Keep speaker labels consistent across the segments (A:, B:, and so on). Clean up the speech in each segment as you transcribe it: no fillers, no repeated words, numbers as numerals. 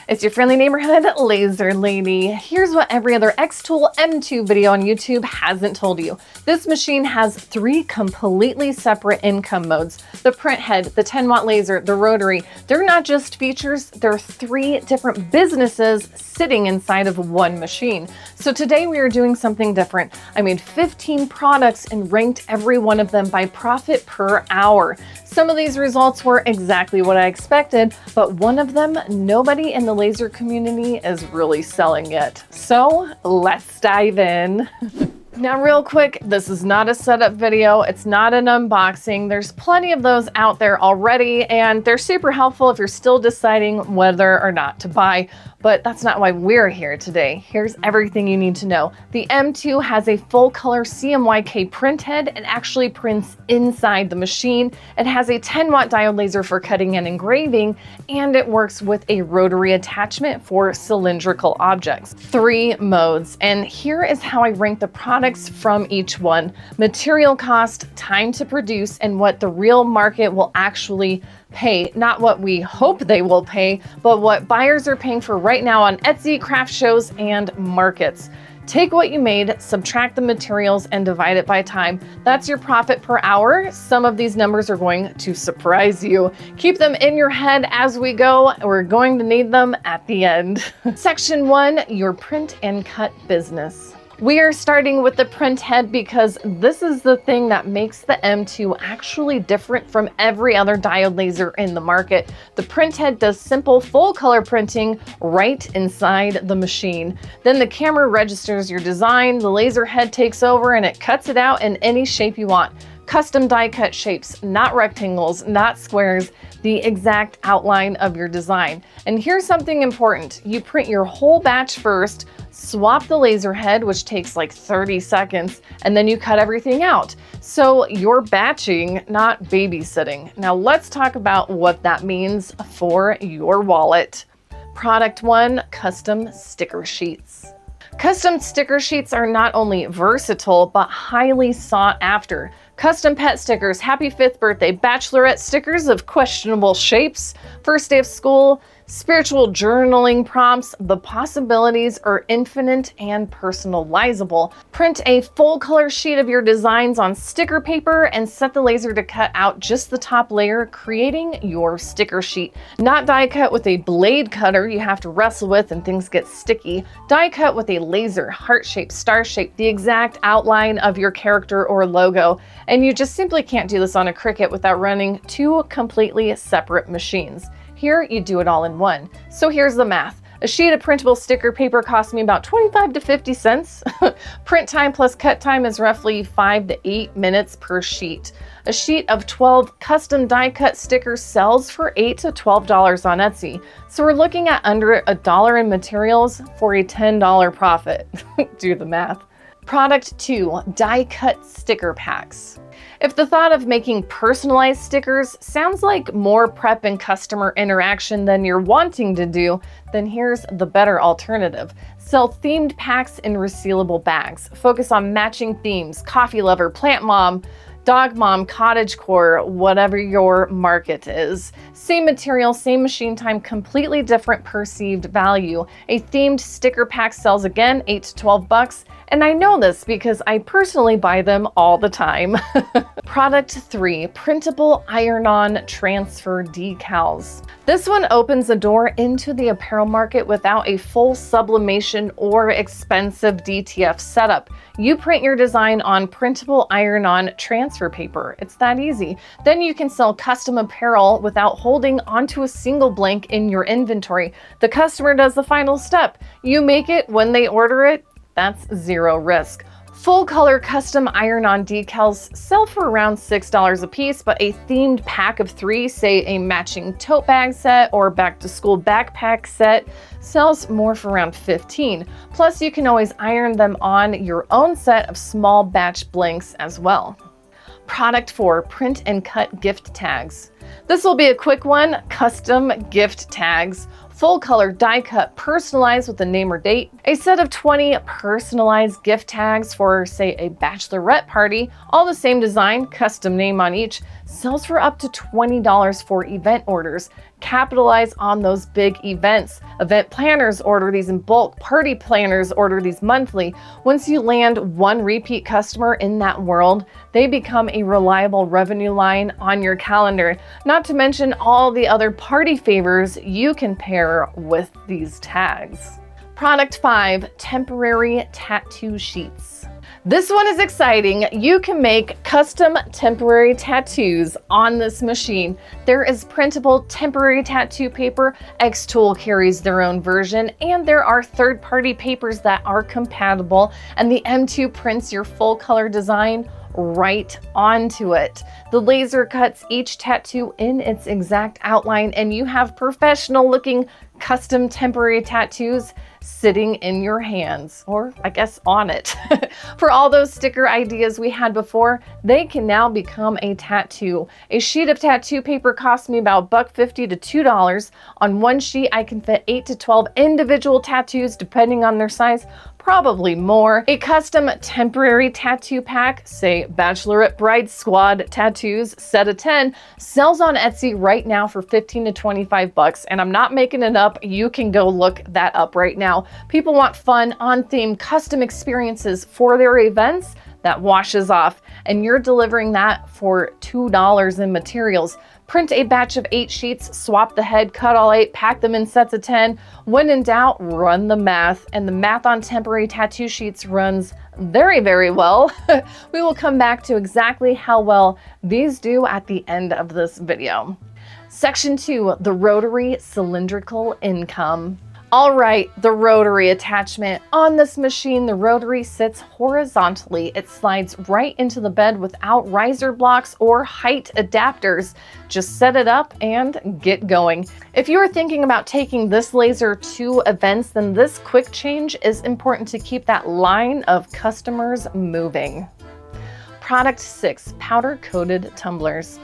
A: It's your friendly neighborhood laser lady. Here's what every other xTool M2 video on YouTube hasn't told you. This machine has 3 completely separate income modes. The print head, the 10-watt laser, the rotary. They're not just features, they're 3 different businesses sitting inside of one machine. So today we are doing something different. I made 15 products and ranked every one of them by profit per hour. Some of these results were exactly what I expected, but one of them, nobody in the laser community is really selling yet. So let's dive in. Now real quick, this is not a setup video, it's not an unboxing. There's plenty of those out there already, and they're super helpful if you're still deciding whether or not to buy. But that's not why we're here today. Here's everything you need to know. The M2 has a full color CMYK print head. It actually prints inside the machine. It has a 10-watt diode laser for cutting and engraving, and it works with a rotary attachment for cylindrical objects. 3 modes, and here is how I rank the products from each one. Material cost, time to produce, and what the real market will actually pay. Not what we hope they will pay, but what buyers are paying for right now on Etsy, craft shows, and markets. Take what you made, subtract the materials, and divide it by time. That's your profit per hour. Some of these numbers are going to surprise you. Keep them in your head as we go. We're going to need them at the end. Section 1, your print and cut business. We are starting with the print head because this is the thing that makes the M2 actually different from every other diode laser in the market. The print head does simple full color printing right inside the machine. Then the camera registers your design, the laser head takes over, and it cuts it out in any shape you want. Custom die cut shapes, not rectangles, not squares, the exact outline of your design. And here's something important. You print your whole batch first, swap the laser head, which takes like 30 seconds, and then you cut everything out. So you're batching, not babysitting. Now let's talk about what that means for your wallet. Product 1, custom sticker sheets. Custom sticker sheets are not only versatile, but highly sought after. Custom pet stickers, happy 5th birthday, bachelorette stickers of questionable shapes, first day of school, spiritual journaling prompts. The possibilities are infinite and personalizable. Print a full color sheet of your designs on sticker paper and set the laser to cut out just the top layer, creating your sticker sheet. Not die cut with a blade cutter you have to wrestle with and things get sticky. Die cut with a laser, heart shape, star shape, the exact outline of your character or logo. And you just simply can't do this on a Cricut without running 2 completely separate machines. Here, you do it all in one. So here's the math. A sheet of printable sticker paper costs me about 25 to 50 cents. Print time plus cut time is roughly 5 to 8 minutes per sheet. A sheet of 12 custom die cut stickers sells for $8 to $12 on Etsy. So we're looking at under $1 in materials for a $10 profit. Do the math. Product 2, die cut sticker packs. If the thought of making personalized stickers sounds like more prep and customer interaction than you're wanting to do, then here's the better alternative. Sell themed packs in resealable bags. Focus on matching themes, coffee lover, plant mom, dog mom, cottagecore, whatever your market is. Same material, same machine time, completely different perceived value. A themed sticker pack sells again, $8 to $12. And I know this because I personally buy them all the time. Product 3, printable iron-on transfer decals. This one opens the door into the apparel market without a full sublimation or expensive DTF setup. You print your design on printable iron-on transfer paper. It's that easy. Then you can sell custom apparel without holding onto a single blank in your inventory. The customer does the final step. You make it when they order it. That's 0 risk. Full color custom iron-on decals sell for around $6 a piece, but a themed pack of 3, say a matching tote bag set or back to school backpack set, sells more for around $15. Plus you can always iron them on your own set of small batch blanks as well. Product 4, print and cut gift tags. This will be a quick one, custom gift tags. Full color die cut, personalized with a name or date. A set of 20 personalized gift tags for, say, a bachelorette party. All the same design, custom name on each. sells for up to $20 for event orders. Capitalize on those big events. Event planners order these in bulk. Party planners order these monthly. Once you land one repeat customer in that world, they become a reliable revenue line on your calendar. Not to mention all the other party favors you can pair with these tags. Product 5, temporary tattoo sheets. This one is exciting. You can make custom temporary tattoos on this machine. There is printable temporary tattoo paper. xTool carries their own version, and there are third-party papers that are compatible, and the M2 prints your full color design right onto it. The laser cuts each tattoo in its exact outline, and you have professional looking custom temporary tattoos sitting in your hands, or I guess on it. For all those sticker ideas we had before, they can now become a tattoo. A sheet of tattoo paper cost me about $1.50 to $2. On one sheet, I can fit 8 to 12 individual tattoos depending on their size, probably more. A custom temporary tattoo pack, say Bachelorette Bride Squad tattoos, set of 10, sells on Etsy right now for 15 to 25 bucks, and I'm not making it up. You can go look that up right now. People want fun, on-theme, custom experiences for their events. That washes off, and you're delivering that for $2 in materials. Print a batch of 8 sheets, swap the head, cut all 8, pack them in sets of 10. When in doubt, run the math, and the math on temporary tattoo sheets runs very, very well. We will come back to exactly how well these do at the end of this video. Section 2, the rotary cylindrical income. All right, the rotary attachment. On this machine, the rotary sits horizontally. It slides right into the bed without riser blocks or height adapters. Just set it up and get going. If you are thinking about taking this laser to events, then this quick change is important to keep that line of customers moving. Product 6, powder-coated tumblers.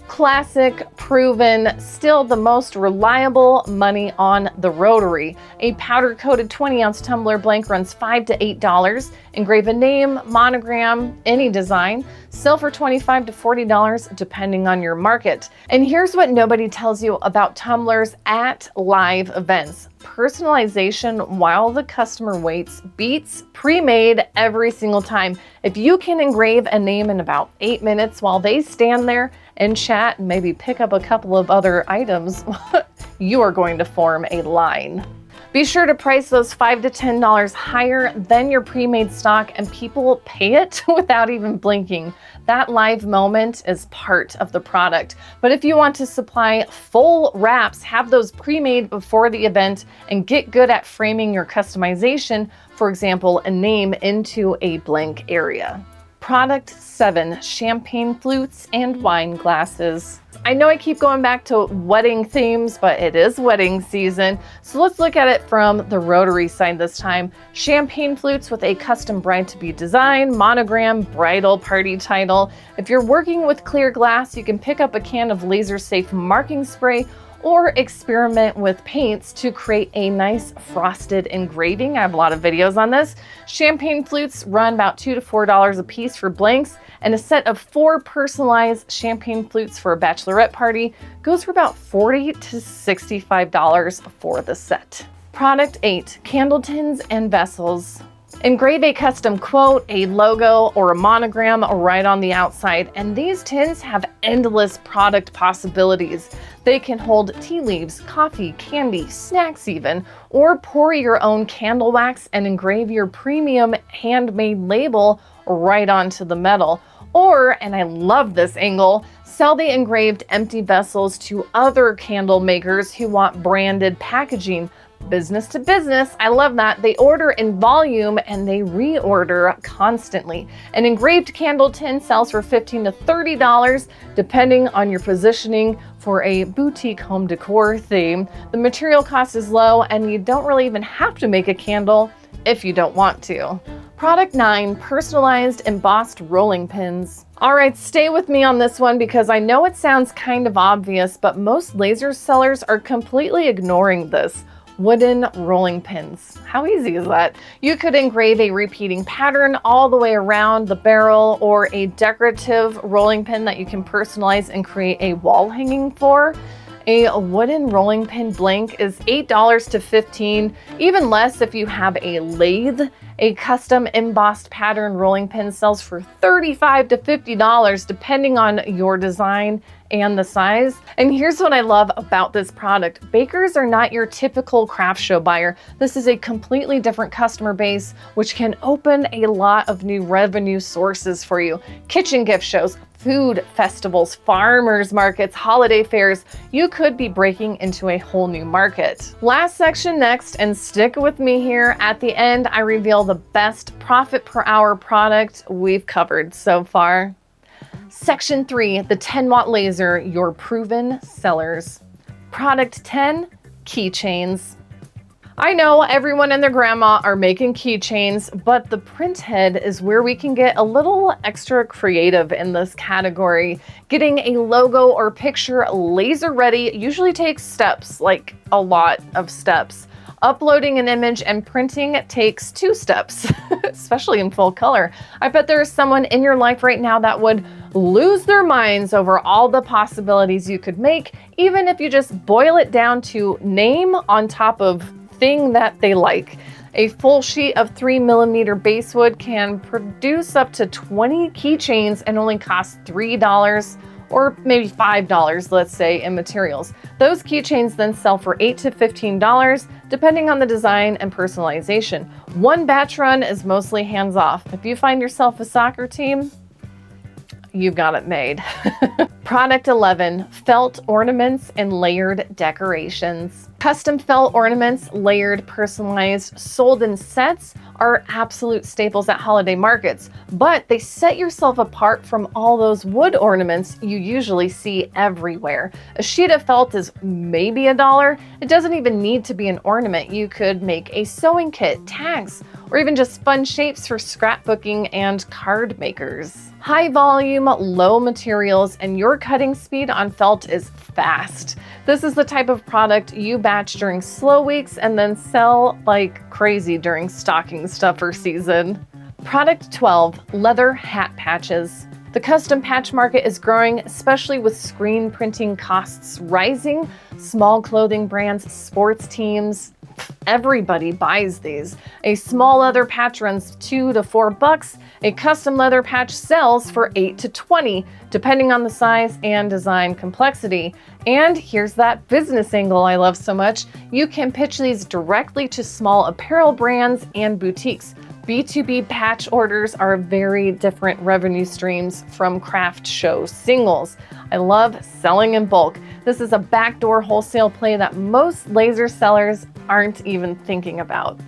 A: Classic, proven, still the most reliable money on the rotary. A powder-coated 20-ounce tumbler blank runs $5 to $8. Engrave a name, monogram, any design. Sell for $25 to $40 depending on your market. And here's what nobody tells you about tumblers at live events. Personalization while the customer waits beats pre-made every single time. If you can engrave a name in about 8 minutes while they stand there and chat and maybe pick up a couple of other items, you are going to form a line. Be sure to price those $5 to $10 higher than your pre-made stock, and people will pay it without even blinking. That live moment is part of the product. But if you want to supply full wraps, have those pre-made before the event and get good at framing your customization, for example, a name into a blank area. Product 7, champagne flutes and wine glasses. I know I keep going back to wedding themes, but it is wedding season. So let's look at it from the rotary side this time. Champagne flutes with a custom bride-to-be design, monogram, bridal party title. If you're working with clear glass, you can pick up a can of laser-safe marking spray or experiment with paints to create a nice frosted engraving. I have a lot of videos on this. Champagne flutes run about $2 to $4 a piece for blanks, and a set of 4 personalized champagne flutes for a bachelorette party goes for about $40 to $65 for the set. Product 8, candle tins and vessels. Engrave a custom quote, a logo, or a monogram right on the outside, and these tins have endless product possibilities. They can hold tea leaves, coffee, candy, snacks even, or pour your own candle wax and engrave your premium handmade label right onto the metal. Or, and I love this angle, sell the engraved empty vessels to other candle makers who want branded packaging. Business to business, I love that. They order in volume and they reorder constantly. An engraved candle tin sells for $15 to $30 depending on your positioning for a boutique home decor theme. The material cost is low and you don't really even have to make a candle if you don't want to. Product 9, personalized embossed rolling pins. All right, stay with me on this one because I know it sounds kind of obvious, but most laser sellers are completely ignoring this. Wooden rolling pins. How easy is that? You could engrave a repeating pattern all the way around the barrel, or a decorative rolling pin that you can personalize and create a wall hanging for. A wooden rolling pin blank is $8 to $15, even less if you have a lathe. A custom embossed pattern rolling pin sells for $35 to $50 depending on your design and the size. And here's what I love about this product. Bakers are not your typical craft show buyer. This is a completely different customer base, which can open a lot of new revenue sources for you. Kitchen gift shows, food festivals, farmers markets, holiday fairs. You could be breaking into a whole new market. Last section next, and stick with me here. At the end, I reveal the best profit per hour product we've covered so far. Section 3, the 10-watt laser, your proven sellers. Product 10, keychains. I know everyone and their grandma are making keychains, but the print head is where we can get a little extra creative in this category. Getting a logo or picture laser ready usually takes steps, like a lot of steps. Uploading an image and printing takes 2 steps, especially in full color. I bet there is someone in your life right now that would lose their minds over all the possibilities you could make, even if you just boil it down to name on top of thing that they like. A full sheet of 3mm basewood can produce up to 20 keychains and only cost $3 or maybe $5, let's say, in materials. Those keychains then sell for $8 to $15, depending on the design and personalization. One batch run is mostly hands-off. If you find yourself a soccer team, you've got it made. Product 11, felt ornaments and layered decorations. Custom felt ornaments, layered, personalized, sold in sets are absolute staples at holiday markets, but they set yourself apart from all those wood ornaments you usually see everywhere. A sheet of felt is maybe $1. It doesn't even need to be an ornament. You could make a sewing kit, tags, or even just fun shapes for scrapbooking and card makers. High volume, low materials, and your cutting speed on felt is fast. This is the type of product you batch during slow weeks and then sell like crazy during stocking stuffer season. Product 12, leather hat patches. The custom patch market is growing, especially with screen printing costs rising. Small clothing brands, sports teams, everybody buys these. A small leather patch runs $2 to $4. A custom leather patch sells for $8 to $20, depending on the size and design complexity. And here's that business angle I love so much. You can pitch these directly to small apparel brands and boutiques. B2B patch orders are very different revenue streams from craft show singles. I love selling in bulk. This is a backdoor wholesale play that most laser sellers aren't even thinking about.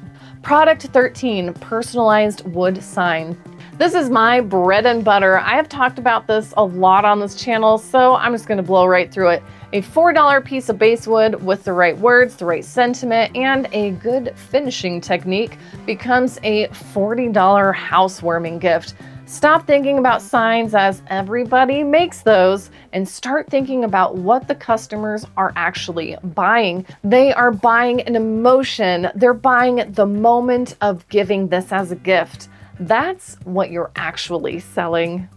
A: Product 13, personalized wood sign. This is my bread and butter. I have talked about this a lot on this channel, so I'm just gonna blow right through it. A $4 piece of basewood with the right words, the right sentiment, and a good finishing technique becomes a $40 housewarming gift. Stop thinking about signs as everybody makes those and start thinking about what the customers are actually buying. They are buying an emotion. They're buying the moment of giving this as a gift. That's what you're actually selling.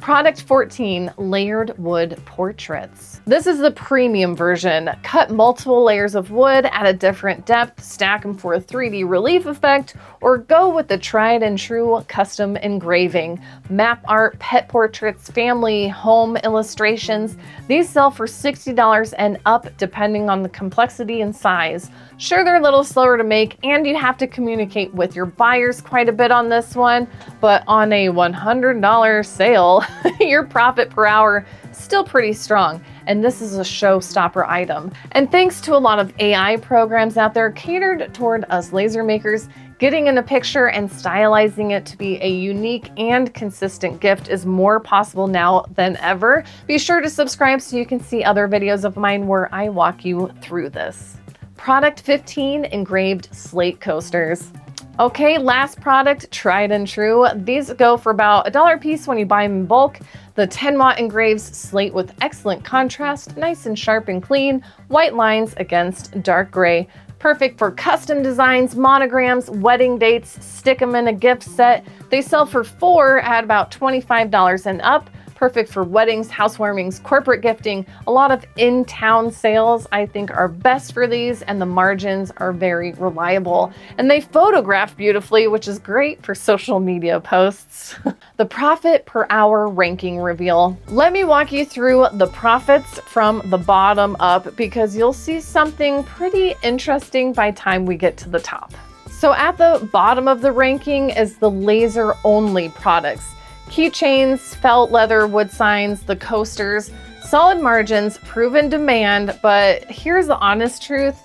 A: Product 14, layered wood portraits. This is the premium version. Cut multiple layers of wood at a different depth, stack them for a 3D relief effect, or go with the tried and true custom engraving. Map art, pet portraits, family, home illustrations. These sell for $60 and up depending on the complexity and size. Sure, they're a little slower to make and you have to communicate with your buyers quite a bit on this one, but on a $100 sale, your profit per hour is still pretty strong. And this is a showstopper item. And thanks to a lot of AI programs out there catered toward us laser makers, getting in a picture and stylizing it to be a unique and consistent gift is more possible now than ever. Be sure to subscribe so you can see other videos of mine where I walk you through this. Product 15, engraved slate coasters. Okay, last product, tried and true. These go for about $1 a piece when you buy them in bulk. The 10-watt engraves slate with excellent contrast, nice and sharp and clean, white lines against dark gray. Perfect for custom designs, monograms, wedding dates, stick them in a gift set. They sell for 4 at about $25 and up. Perfect for weddings, housewarmings, corporate gifting. A lot of in-town sales I think are best for these, and the margins are very reliable. And they photograph beautifully, which is great for social media posts. The profit per hour ranking reveal. Let me walk you through the profits from the bottom up, because you'll see something pretty interesting by the time we get to the top. So at the bottom of the ranking is the laser only products. Keychains, felt, leather, wood signs, the coasters, solid margins, proven demand, but here's the honest truth.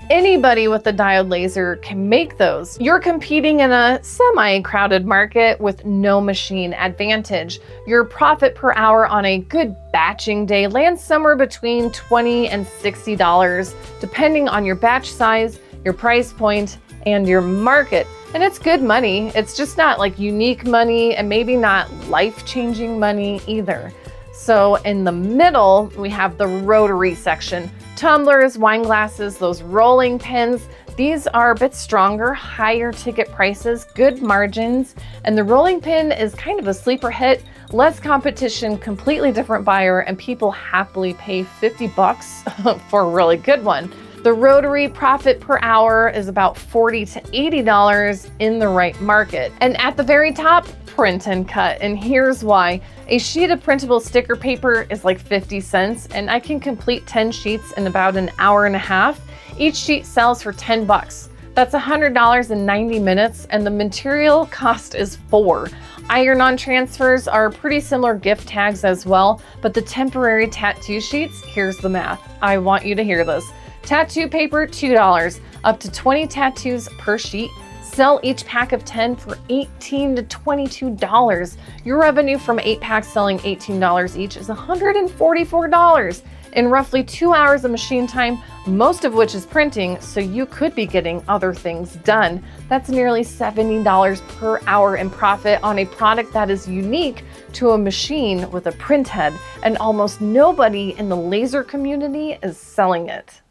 A: Anybody with a diode laser can make those. You're competing in a semi-crowded market with no machine advantage. Your profit per hour on a good batching day lands somewhere between $20 and $60, depending on your batch size, your price point, and your market. And it's good money. It's just not like unique money, and maybe not life-changing money either. So in the middle, we have the rotary section. Tumblers, wine glasses, those rolling pins. These are a bit stronger, higher ticket prices, good margins. And the rolling pin is kind of a sleeper hit, less competition, completely different buyer, and people happily pay 50 bucks for a really good one. The rotary profit per hour is about $40 to $80 in the right market. And at the very top, print and cut. And here's why. A sheet of printable sticker paper is like 50 cents, and I can complete 10 sheets in about an hour and a half. Each sheet sells for 10 bucks. That's $100 in 90 minutes, and the material cost is $4. Iron-on transfers are pretty similar gift tags as well, but the temporary tattoo sheets, here's the math. I want you to hear this. Tattoo paper, $2, up to 20 tattoos per sheet. Sell each pack of 10 for $18 to $22. Your revenue from 8 packs selling $18 each is $144 in roughly 2 hours of machine time, most of which is printing, so you could be getting other things done. That's nearly $70 per hour in profit on a product that is unique to a machine with a print head, and almost nobody in the laser community is selling it.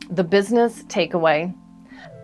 A: The business takeaway.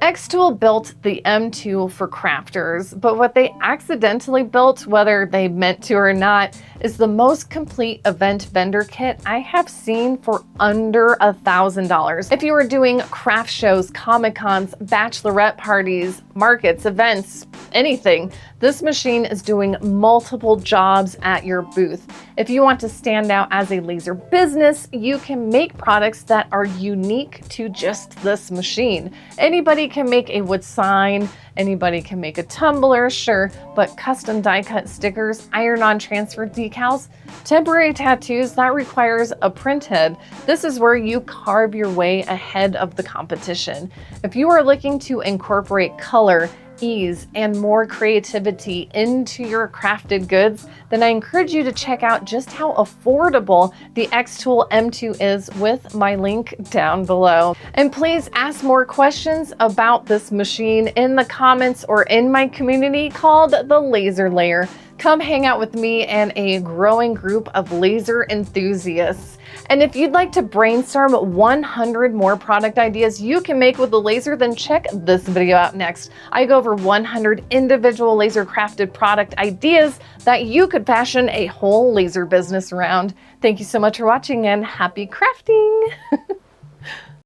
A: xTool built the M2 for crafters, but what they accidentally built, whether they meant to or not, is the most complete event vendor kit I have seen for under $1,000. If you were doing craft shows, Comic-Cons, bachelorette parties, markets, events, anything, this machine is doing multiple jobs at your booth. If you want to stand out as a laser business, you can make products that are unique to just this machine. Anybody can make a wood sign, anybody can make a tumbler, sure, but custom die-cut stickers, iron-on transfer decals, temporary tattoos, that requires a print head. This is where you carve your way ahead of the competition. If you are looking to incorporate color, ease, and more creativity into your crafted goods, then I encourage you to check out just how affordable the xTool M2 is with my link down below. And please ask more questions about this machine in the comments or in my community called the Laser Layer. Come hang out with me and a growing group of laser enthusiasts. And if you'd like to brainstorm 100 more product ideas you can make with the laser, then check this video out next. I go over 100 individual laser crafted product ideas that you could fashion a whole laser business around. Thank you so much for watching, and happy crafting!